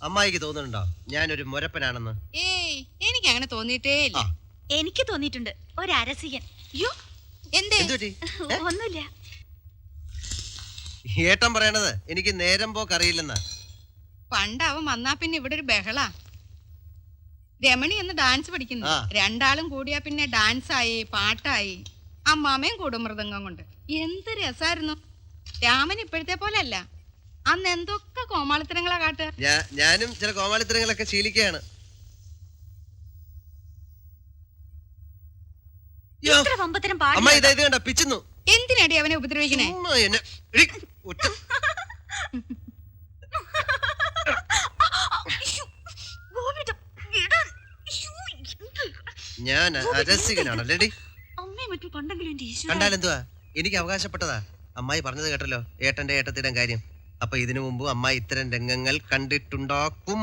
അമ്മായിക്ക് തോന്നുന്നുണ്ടോ ഞാനൊരു മുരപ്പനാണെന്ന്? ഏയ്, എനിക്ക് അങ്ങനെ തോന്നിയിട്ടേ ഇല്ല. എനിക്ക് തോന്നിയിട്ടുണ്ട് ഒരരസികൻ. അയ്യോ, എന്തേ? ഒന്നുമില്ല. ഏട്ടൻ പറയണത് എനിക്ക് നേരം പോക്കറിയില്ലെന്നാ. പണ്ട് അവൻ വന്നാ പിന്നെ ഇവിടെ ഒരു ബഹളാ. രമണി എന്ന് ഡാൻസ് പഠിക്കുന്നു. രണ്ടാളും കൂടിയാ പിന്നെ ഡാൻസ് ആയി, പാട്ടായി. അമ്മാമയും കൂടും മൃദംഗം കൊണ്ട്. എന്ത് രസായിരുന്നു. രാമൻ ഇപ്പോഴത്തെ പോലെ അല്ല. അന്ന് എന്തൊക്കെ കോമാളിത്തരങ്ങളാ കാട്ടുക. ഞാനും ചില കോമാളിത്തരങ്ങളൊക്കെ ശീലിക്കുകയാണ്. എന്തിനാടി അവനെ ഉപദ്രവിക്കണേ? ഞാൻ അരസികനാണല്ലേടി. കണ്ടാലെന്തുവാ, എനിക്ക് അവകാശപ്പെട്ടതാ. അമ്മായി പറഞ്ഞത് കേട്ടല്ലോ, ഏട്ടന്റെ ഏട്ടത്തിടെ കാര്യം. അപ്പൊ ഇതിനു മുമ്പ് അമ്മായി ഇത്തരം രംഗങ്ങൾ കണ്ടിട്ടുണ്ടാക്കും.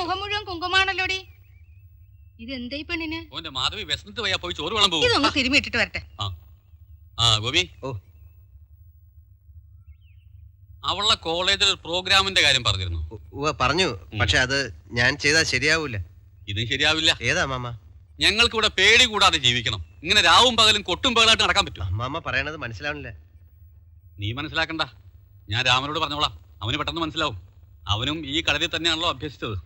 മുഖം മുഴുവൻ കുങ്കുമാണല്ലോടി. ഇതെന്താ ഈ പെണ്ണിന്? ഇതൊന്ന് തിരുമിട്ടിട്ട് വരട്ടെ. അവളുടെ കോളേജിൽ പ്രോഗ്രാമിന്റെ കാര്യം പറഞ്ഞിരുന്നു. പറഞ്ഞു, പക്ഷെ അത് ഞാൻ ചെയ്താൽ ശരിയാവൂല. ഇതും ശരിയാവില്ല. ഏതാ മാമ? ഞങ്ങൾക്ക് ഇവിടെ പേടി കൂടാതെ ജീവിക്കണം. ഇങ്ങനെ രാവും പകലും കൊട്ടും പകലായിട്ട് നടക്കാൻ പറ്റും. മാമ പറയണത് മനസ്സിലാവണില്ല. നീ മനസ്സിലാക്കണ്ട, ഞാൻ രാമനോട് പറഞ്ഞോളാം. അവന് പെട്ടെന്ന് മനസ്സിലാവും. അവനും ഈ കളരിയിൽ തന്നെയാണല്ലോ അഭ്യസിച്ചത്.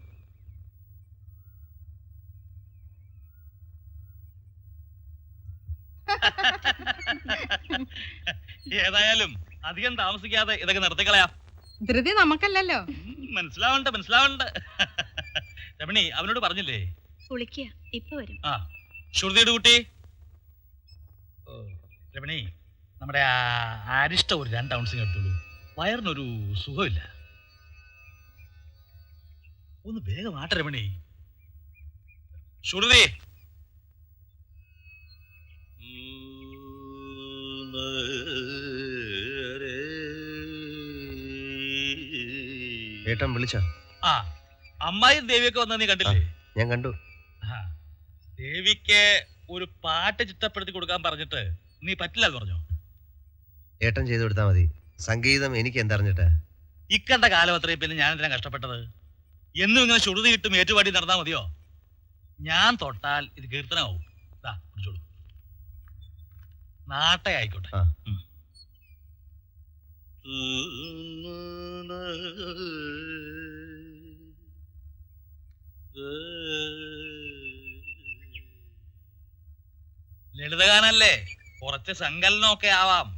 ഏതായാലും അധികം താമസിക്കാതെ ഇതൊക്കെ നിർത്തിക്കളയാം. ധൃതി നമുക്കല്ലല്ലോ. മനസ്സിലാവണ്ട. രമണി അവനോട് പറഞ്ഞില്ലേ? ഇപ്പൊ വരും. ആ, ശ്രുതിയുടെ കുട്ടി. രമണി, നമ്മുടെ അരിഷ്ട ഒരു 2 ഔൺസിങ് എടുത്തോളൂ. വയറിനൊരു സുഖമില്ല. ഒന്ന് വേഗം ആട്ടെ രമണി. ശ്രുതി, ഏട്ടൻ വിളിച്ചോ? ആ, അമ്മായും ദേവിയൊക്കെ വന്ന നീ കണ്ടില്ലേ? ഞാൻ കണ്ടു. ദേവിക്ക് ഒരു പാട്ട് ചിട്ടപ്പെടുത്തി കൊടുക്കാൻ പറഞ്ഞിട്ട് നീ പറ്റില്ല പറഞ്ഞോ? ഏട്ടൻ ചെയ്തു കൊടുത്താ മതി. സംഗീതം എനിക്ക് എന്തറിഞ്ഞിട്ടാ? ഇക്കണ്ട കാലം അത്രയും പിന്നെ ഞാൻ എന്തിനാ കഷ്ടപ്പെട്ടത്? എന്നും ഇങ്ങനെ ശ്രുതി കിട്ടും ഏറ്റുപാടി നടന്നാ മതിയോ? ഞാൻ തൊട്ടാൽ ഇത് കീർത്തനാവും. പിടിച്ചോളൂ, നാട്ടെ ആയിക്കോട്ടെ. ലളിതഗാനല്ലേ, കുറച്ച് സങ്കലനമൊക്കെ ആവാം.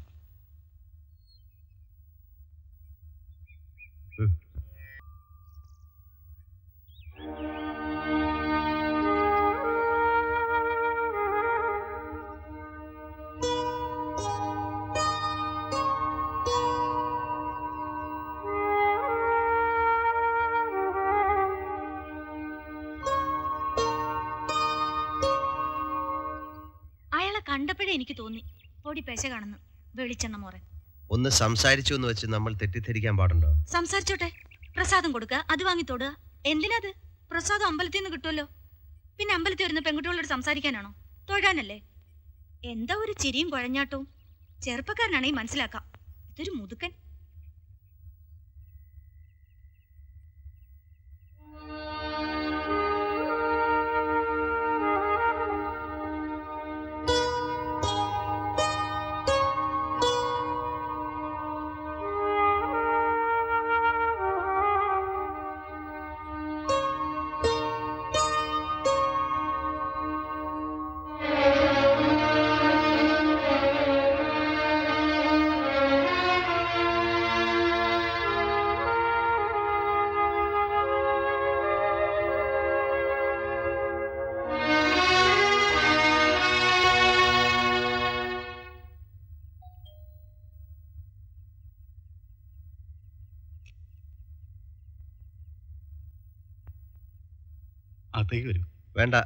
കണ്ടപ്പോഴേ എനിക്ക് തോന്നി പൊടി പെശ കാണുന്നു. വെളിച്ചെണ്ണ മോറൻ. ഒന്ന് സംസാരിച്ചു എന്ന് വെച്ച് നമ്മൾ തെറ്റിദ്ധരിക്കാൻ പാടുണ്ടോ? സംസാരിച്ചോട്ടെ, പ്രസാദം കൊടുക്കുക, അത് വാങ്ങി തൊടുക. എന്തിനത്? പ്രസാദം അമ്പലത്തിൽ നിന്ന് കിട്ടുമല്ലോ. പിന്നെ അമ്പലത്തിൽ വരുന്ന പെൺകുട്ടികളോട് സംസാരിക്കാനാണോ? തൊഴാനല്ലേ? എന്താ ഒരു ചിരിയും കുഴഞ്ഞാട്ടവും. ചെറുപ്പക്കാരനാണെങ്കിൽ മനസ്സിലാക്കാം, ഇതൊരു മുതുക്കൻ. വേണ്ട.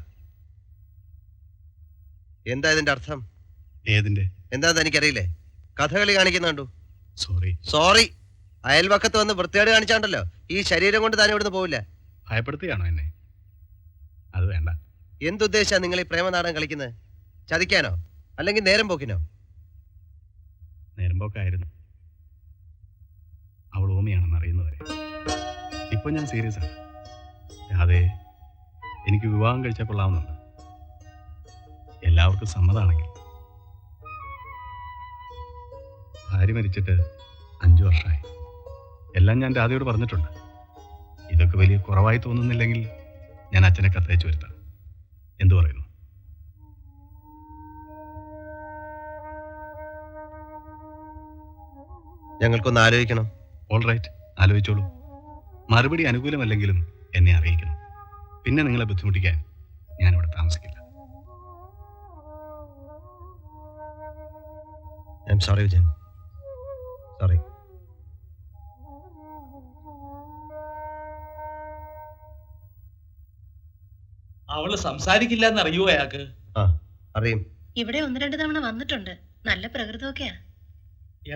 എന്താ ഇതിന്റെ അർത്ഥം? ഏതിന്റെ? എന്താന്ന് എനിക്കറിയില്ലേ? കഥകളി കാണിക്കുന്ന കണ്ടു. സോറി. സോറി. അയൽവക്കത്ത് വന്ന് വൃത്തികേട് കാണിച്ചാണ്ടല്ലോ ഈ ശരീരം കൊണ്ട് താൻ ഇവിടുന്ന് പോവില്ല. ഭയപ്പെടുത്തുകയാണോ എന്നെ? അത് വേണ്ട. എന്തുദ്ദേശാ നിങ്ങൾ ഈ പ്രേമനാടകം കളിക്കുന്നത്? ചതിക്കാനോ അല്ലെങ്കിൽ നേരം പോക്കിനോ? നേരമ്പോക്കായിരുന്നു. അവൾ ഓമിയാണെന്ന് അറിയുന്നവരെ. ഇപ്പൊ ഞാൻ സീരിയസ് ആണ്. അതെ, എനിക്ക് വിവാഹം കഴിച്ചാൽ കൊള്ളാവുന്നുണ്ട്. എല്ലാവർക്കും സമ്മതമാണെങ്കിൽ. ഭാര്യ മരിച്ചിട്ട് 5 വർഷമായി. എല്ലാം ഞാൻ രാധയോട് പറഞ്ഞിട്ടുണ്ട്. ഇതൊക്കെ വലിയ കുറവായി തോന്നുന്നില്ലെങ്കിൽ ഞാൻ അച്ഛനെ കത്തയച്ചു വരുത്താം. എന്തു പറയുന്നു? ഞങ്ങൾക്കൊന്ന് ആലോചിക്കണം. ഓൾ റൈറ്റ്, ആലോചിച്ചോളൂ. മറുപടി അനുകൂലമല്ലെങ്കിലും എന്നെ അറിയിക്കണം. പിന്നെ നിങ്ങളെ ബുദ്ധിമുട്ടിക്കാൻ ഞാനിവിടെ താമസിക്കില്ല. I am sorry Vijayan. Sorry. അവള് സംസാരിക്കില്ല എന്ന് അറിയുവോ അയാൾക്ക്? ആ, അറിയും. ഇവിടെ 1-2 തവണ വന്നിട്ടുണ്ട്. നല്ല പ്രകൃതമൊക്കെയാ.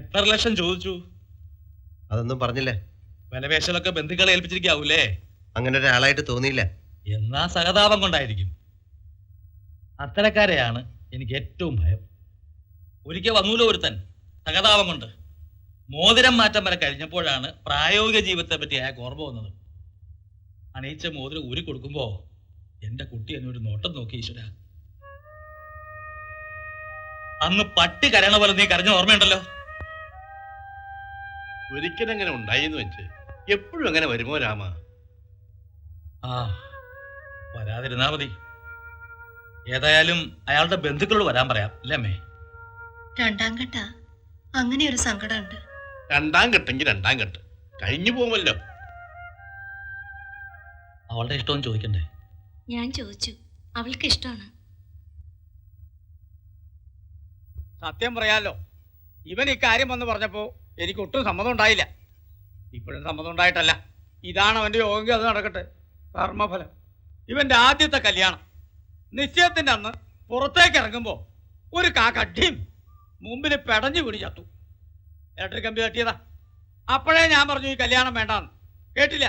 എത്ര ലക്ഷം ചോദിച്ചു? അതൊന്നും പറഞ്ഞില്ലേ? വിലപേശലൊക്കെ ബന്ധുക്കളെ ഏൽപ്പിച്ചിരിക്കാവൂലേ? അങ്ങനെ ഒരാളായിട്ട് തോന്നിയില്ല. എന്നാ സഹതാപം കൊണ്ടായിരിക്കും. അത്തരക്കാരെയാണ് എനിക്ക് ഏറ്റവും ഭയം. ഒരിക്കൽ വന്നൂലോ ഒരുത്തൻ സഹതാപം കൊണ്ട്. മോതിരം മാറ്റം വരെ കഴിഞ്ഞപ്പോഴാണ് പ്രായോഗിക ജീവിതത്തെ പറ്റി അയാൾക്ക് ഓർമ്മ വന്നത്. അണയിച്ച മോതിരം ഊരി കൊടുക്കുമ്പോ എന്റെ കുട്ടി എന്നെ ഒരു നോട്ടം നോക്കി. ഈശ്വര, അന്ന് പട്ടി കരയണ പോലെ നീ കരഞ്ഞ ഓർമ്മയുണ്ടല്ലോ. ഒരിക്കലും അങ്ങനെ ഉണ്ടായിന്ന് വെച്ച് എപ്പോഴും അങ്ങനെ വരുമോ രാമ? ആ, വരാതിരുന്നാ മതി. ഏതായാലും അയാളുടെ ബന്ധുക്കളോട് വരാൻ പറയാം, അല്ലേ അമ്മേ? 2ാം ഘട്ട. അങ്ങനെ ഒരു സങ്കടമുണ്ട്. 2ാം ഘട്ടെങ്കിൽ 2ാം ഘട്ട് കഴിഞ്ഞു പോകുമല്ലോ. അവളുടെ ഇഷ്ടവും ചോദിക്കണ്ടേ? ഞാൻ ചോദിച്ചു, അവൾക്ക് ഇഷ്ടമാണ്. സത്യം പറയാലോ, ഇവൻ ഇക്കാര്യം വന്ന് പറഞ്ഞപ്പോ എനിക്ക് ഒട്ടും സമ്മതം ഉണ്ടായില്ല. ഇപ്പോഴും സമ്മതം ഉണ്ടായിട്ടല്ല. ഇതാണ് അവന്റെ യോഗം, അത് നടക്കട്ടെ. കർമ്മഫലം. ഇവന്റെ ആദ്യത്തെ കല്യാണം നിശ്ചയത്തിന്റെ അന്ന് പുറത്തേക്ക് ഇറങ്ങുമ്പോ ഒരു കാക്കട്ടിയും മുമ്പിൽ പെടഞ്ഞു വീടി ചത്തു. ഇലക്ട്രിക് കമ്പി തട്ടിയതാ. അപ്പോഴേ ഞാൻ പറഞ്ഞു ഈ കല്യാണം വേണ്ടാന്ന്. കേട്ടില്ല.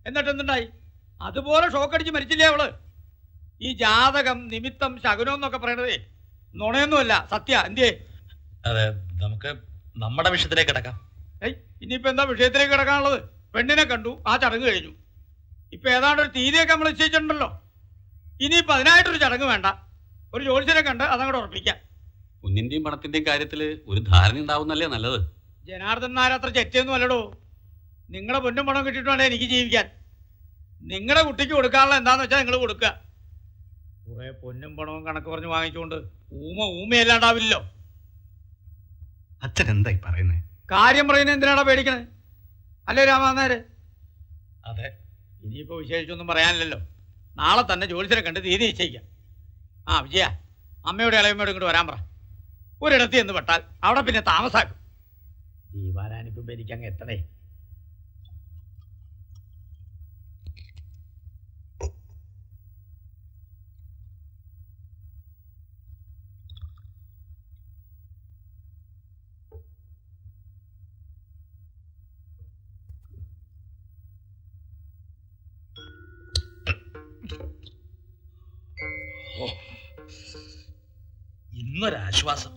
എന്നിട്ട് എന്തുണ്ടായി? അതുപോലെ ഷോക്കടിച്ച് മരിച്ചില്ലേ അവള്. ഈ ജാതകം നിമിത്തം ശകുനം എന്നൊക്കെ പറയണതേ നുണയൊന്നുമല്ല, സത്യ. എന്തേ? അതെ, നമുക്ക് നമ്മുടെ വിഷയത്തിലേക്ക് കിടക്കാം. ഇനിയിപ്പോ എന്താ വിഷയത്തിലേക്ക് കിടക്കാനുള്ളത്? പെണ്ണിനെ കണ്ടു, ആ ചടങ്ങ് കഴിഞ്ഞു. ഇപ്പൊ ഏതാണ്ട് ഒരു തീയതിയൊക്കെ നമ്മൾ നിശ്ചയിച്ചിട്ടുണ്ടല്ലോ. ഇനിയിപ്പോ അതിനായിട്ടൊരു ചടങ്ങ് വേണ്ട. ഒരു ജോലിസിനെ കണ്ട് അതങ്ങോട്ട് ഉറപ്പിക്കാം. കുഞ്ഞിന്റെയും പണത്തിന്റെയും കാര്യത്തിൽ ഒരു ധാരണ ഉണ്ടാവുന്നല്ലേ നല്ലത്. ജനാർദ്ദൻ നായർ അത്ര ചെറ്റൊന്നും അല്ലടോ. നിങ്ങളെ പൊന്നും പണം കിട്ടിയിട്ട് വേണേ എനിക്ക് ജീവിക്കാൻ. നിങ്ങളുടെ കുട്ടിക്ക് കൊടുക്കാനുള്ള എന്താന്ന് വെച്ചാൽ നിങ്ങൾ കൊടുക്കുക. കുറെ പൊന്നും പണവും കണക്ക് പറഞ്ഞ് വാങ്ങിച്ചുകൊണ്ട് ഊമയല്ലാണ്ടാവില്ലല്ലോ. അച്ഛൻ എന്തായി പറയുന്നേ? കാര്യം പറയുന്നത് എന്തിനാടാ പേടിക്കണേ? അല്ലേ രാമനായര്? അതെ. ഇനിയിപ്പോ വിശേഷിച്ചൊന്നും പറയാനില്ലല്ലോ. നാളെ തന്നെ ജോലിസിനെ കണ്ട് തീയതി നിശ്ചയിക്കാം. ആ വിജയ, അമ്മയോട് ഇളയമ്മയോട് ഇങ്ങോട്ട് വരാൻ പറ. ഒരിടത്ത് എന്ന് പെട്ടാൽ അവിടെ പിന്നെ താമസാക്കും. ദീപാരാനിക്കുമ്പോ എനിക്കങ്ങ് എത്തണേ. ഇന്നൊരാശ്വാസം.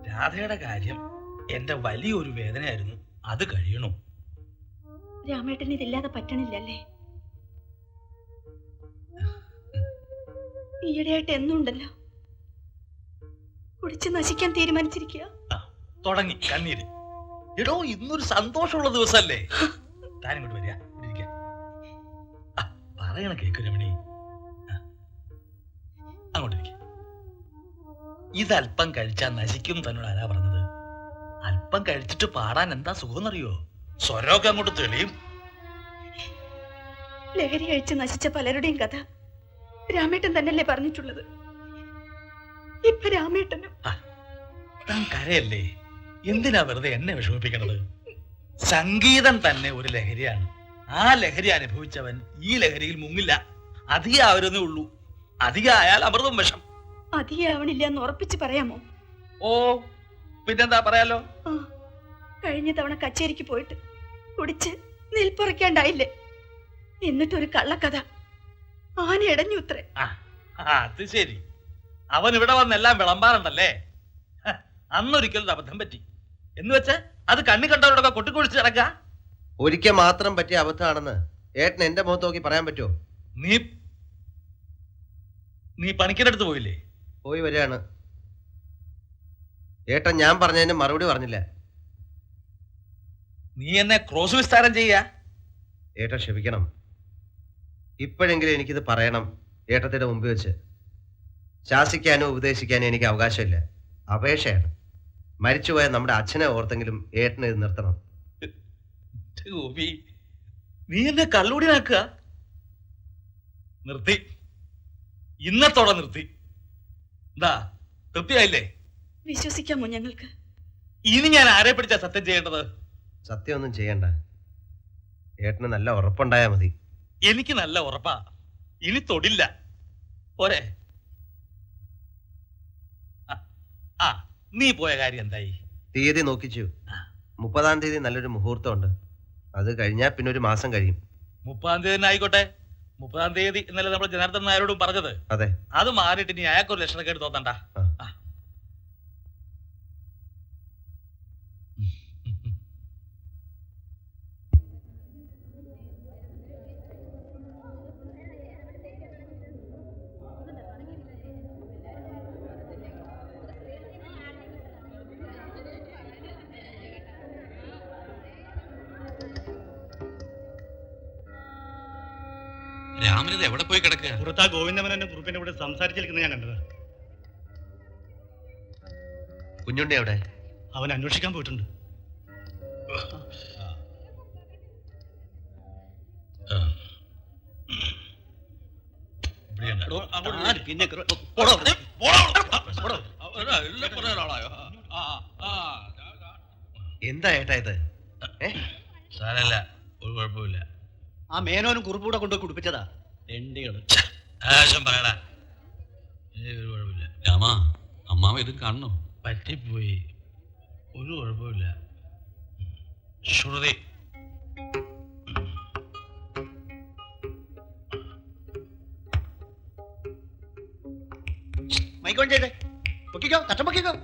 രാധയുടെ കാര്യം എന്റെ വലിയൊരു വേദനയായിരുന്നു. അത് കഴിയണു. രാമേട്ടന് ഇതില്ലാതെ പറ്റണില്ലല്ലേ? ഈയിടെയായിട്ട് എന്നുണ്ടല്ലോ കുടിച്ച് നശിക്കാൻ തീരുമാനിച്ചിരിക്കുക. തുടങ്ങി കണ്ണീര്. എടോ, ഇന്നൊരു സന്തോഷമുള്ള ദിവസല്ലേ? താനിങ്ങോട്ട് വരിക, പറയണ കേക്ക് രമണി. അങ്ങോട്ടിരിക്ക. ഇതല്പം കഴിച്ചാൽ നശിക്കും തന്നോട് ആരാ പറഞ്ഞത്? അല്പം കഴിച്ചിട്ട് പാടാൻ എന്താ സുഖമെന്നറിയോ? സ്വരമൊക്കെ അങ്ങോട്ട് തെളിയും. ലഹരി കഴിച്ച് നശിച്ച പലരുടെയും കഥ രാമേട്ടൻ തന്നെയല്ലേ പറഞ്ഞിട്ടുള്ളത്? ഇപ്പൊ രാമേട്ടനും. താൻ കരയല്ലേ? എന്തിനാ വെറുതെ എന്നെ വിഷമിപ്പിക്കണത്? സംഗീതം തന്നെ ഒരു ലഹരിയാണ്. ആ ലഹരി അനുഭവിച്ചവൻ ഈ ലഹരിയിൽ മുങ്ങില്ല. അധികമാവരുന്നേ ഉള്ളൂ. അധികമായാൽ അമൃതം വിഷം. അധികമാവണില്ല എന്ന് ഉറപ്പിച്ച് പറയാമോ? ഓ പിന്നെന്താ പറയാലോ. കഴിഞ്ഞ തവണ കച്ചേരിക്ക് പോയിട്ട് കുടിച്ച് നിൽപ്പുറയ്ക്കാണ്ടായില്ലേ? എന്നിട്ടൊരു കള്ളക്കഥ ആന ഇടഞ്ഞു ഉത്രേ. അത് ശരി, അവൻ ഇവിടെ വന്നെല്ലാം വിളമ്പാറുണ്ടല്ലേ. അന്നൊരിക്കലും അബദ്ധം പറ്റി എന്ന് വെച്ച് അത് കണ്ണി കണ്ടവരോടൊക്കെ കൊട്ടിക്കൊഴിച്ച് കിടക്ക. ഒരിക്കൽ മാത്രം പറ്റിയ അബദ്ധമാണെന്ന് ഏട്ടൻ എന്റെ മുഖത്ത് നോക്കി പറയാൻ പറ്റുമോ? നീ പണിക്കരടുത്ത് പോയില്ലേ? പോയി വരികയാണ്. ഏട്ടൻ ഞാൻ പറഞ്ഞതിന് മറുപടി പറഞ്ഞില്ല. നീ എന്നെ ക്രോസ് വിസ്താരം ചെയ്യാ? ഏട്ടൻ ക്ഷമിക്കണം. ഇപ്പോഴെങ്കിലും എനിക്കിത് പറയണം ഏട്ടത്തിന്റെ മുമ്പിൽ വെച്ച്. ശാസിക്കാനോ ഉപദേശിക്കാനോ എനിക്ക് അവകാശമില്ല. അപേക്ഷയാണ്. മരിച്ചുപോയ നമ്മുടെ അച്ഛനെ ഓർത്തെങ്കിലും ഏട്ടനെ ഇത് നിർത്തണം. ഗോപി, നീ എന്നെ കള്ളുടിയാക്കുക. നിർത്തി, ഇന്നത്തോടെ നിർത്തി. എന്താ തൃപ്തിയായില്ലേ? വിശ്വസിക്കാമോ ഞങ്ങൾക്ക്? ഇനി ഞാൻ ആരെ പിടിച്ചാ സത്യം ചെയ്യേണ്ടത്? സത്യമൊന്നും ചെയ്യണ്ട. ഏട്ടന് നല്ല ഉറപ്പുണ്ടായാ മതി. എനിക്ക് നല്ല ഉറപ്പാ, ഇനി തൊടില്ല. പോരെ? ആ നീ പോയ കാര്യം എന്തായി? തീയതി നോക്കിച്ചു. 30-ാം തീയതി നല്ലൊരു മുഹൂർത്തമുണ്ട്. അത് കഴിഞ്ഞാൽ പിന്നെ ഒരു മാസം കഴിയും. 30-ാം തീയതി തന്നെ ആയിക്കോട്ടെ. 30-ാം തീയതി ഇന്നലെ നമ്മൾ ജനാർദ്ദൻ നായരോടും പറഞ്ഞത്. അതെ, അത് മാറിയിട്ട് ഇനി അയാൾക്കൊരു ലക്ഷണക്കേട് തോന്നണ്ട. രാമനത് എവിടെ പോയി കിടക്കുക? പുറത്താ ഗോവിന്ദമേനോന്റെ കുറുപ്പിന്റെ കൂടെ സംസാരിച്ചിരിക്കുന്നത് ഞാൻ കണ്ടത്. കുഞ്ഞുണ്ണി എവിടെ? അവൻ അന്വേഷിക്കാൻ പോയിട്ടുണ്ട്. എന്താ ഏട്ടാ ഇത്? സാരല്ല, ഒരു കുഴപ്പമില്ല. ആ മേനോനും കുറുപ്പൂടെ കൊണ്ടുപോയി കുടിപ്പിച്ചതാ. രണ്ടികള് ആശം പറയടാ. ഒരു കുഴപ്പമില്ല. രാമ, അമ്മാവ ഇത് കാണണോ? പറ്റിപ്പോയി, ഒരു കുഴപ്പമില്ല. ശ്രുതി, മൈക്കോൺ ചെയ്തേ. പൊക്കിക്കോ, തട്ടം പൊക്കിക്കോ.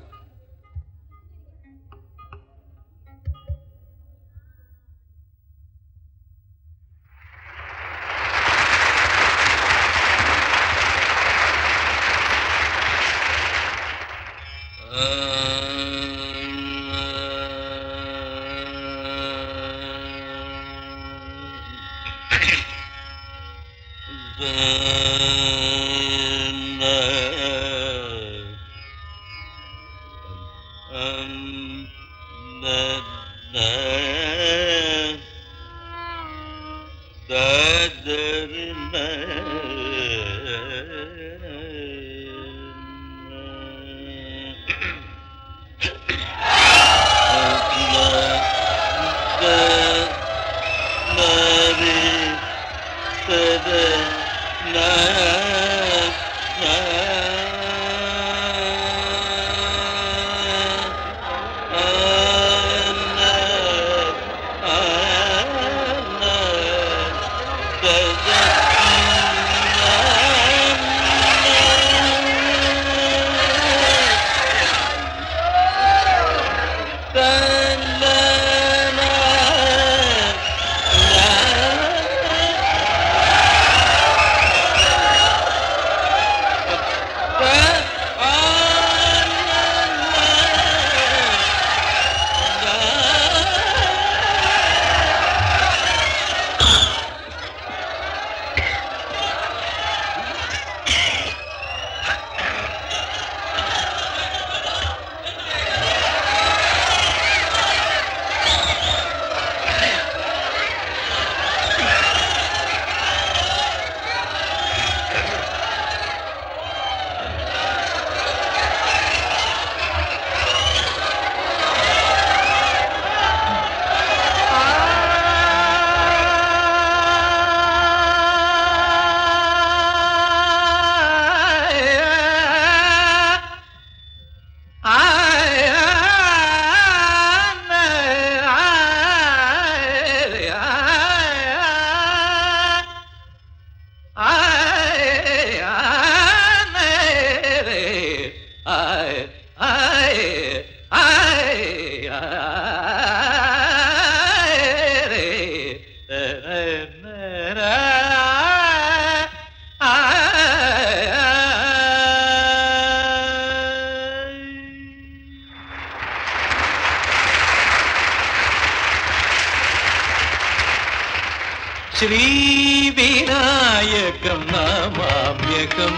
ശ്രീവിനായകം നമാമ്യകം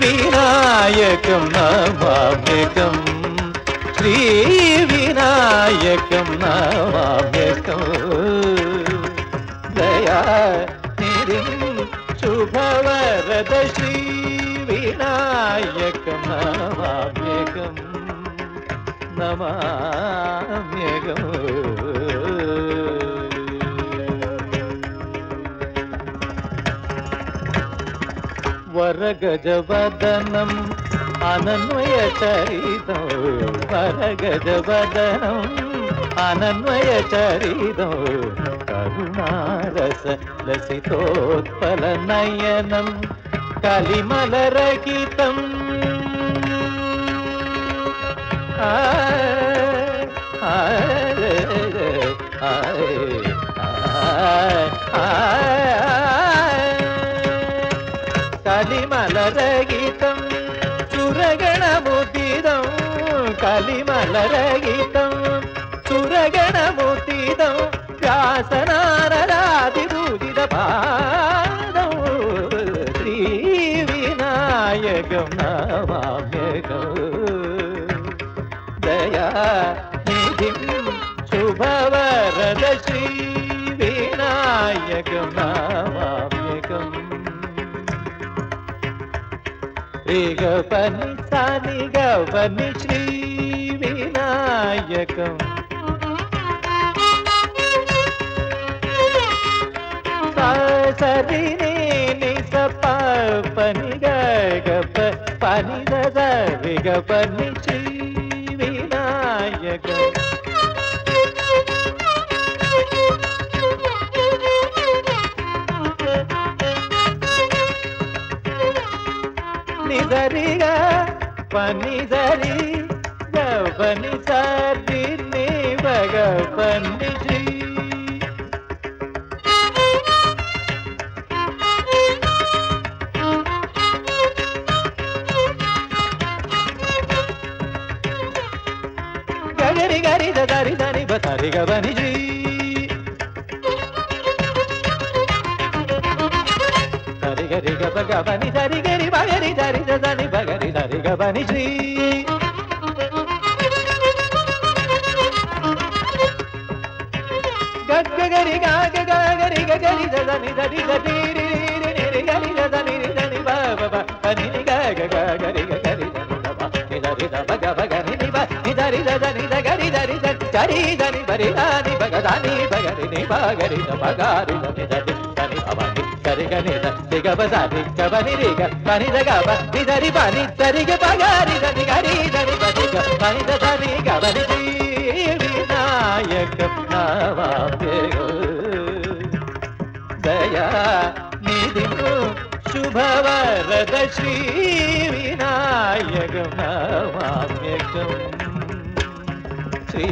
ശ്രീവിനായകം നമാമ്യകം ശ്രീവിനായകം നമാമ്യകം ദയാനിധിം ശുഭവരദ ശ്രീവിനായകം നമാമ്യകം നമാമ്യകം വരഗജവദനം അനന്വയചരിതം വരഗജവദനം അനന്വയചരിതം കരുണാരസ ലസിതോത്പല നയനം കലിമലരഹിതം കലിമലരഹിതം സുരഗണമുദിതം കലിമലരഹിതം സുരഗണമുദിതം വ്യാസനാരരാതിപൂജിത പാദം ശ്രീവിനായകം നമാമ്യകം ദയാനിധിം ശുഭവരദ ശ്രീവിനായകം നമാമ്യകം േഗപനി സാനി ഗവനി ശ്രീവിനായകം സരിനി നിസ പനി ഗഗപ പനി ദദ വിഗപനി ശ്രീവിനായകം నిదరిగ పని దరి గవని సరి ని బగ పని శ్రీ గరి గరి దరి దని బరి గవని శ్రీ గరి గబని దరి గరి బగరి దరి దని బగరి దరి గబని శ్రీ గగ గరి గగ గరి గరి దని దరి దరి రి గరి దని దని బబ బని గగ గరి గరి దని దరి దబ గబ గని ని బ ని దరి దని గరి దరి దరి దని బరి దని బగదాని బగరి ని బగరి బగారి దని దరి దని భవని గరి గని ది గబ దని గబని రి గ బని ద గబ ని దరి బని దరి గ బగారి దని గరి దని బని గ బని ద దని గబని వినాయకం నమామ్యകം దయానిధిం శుభవరద ശ്രീവിനായകം നമാമ്യകം ശ്രീ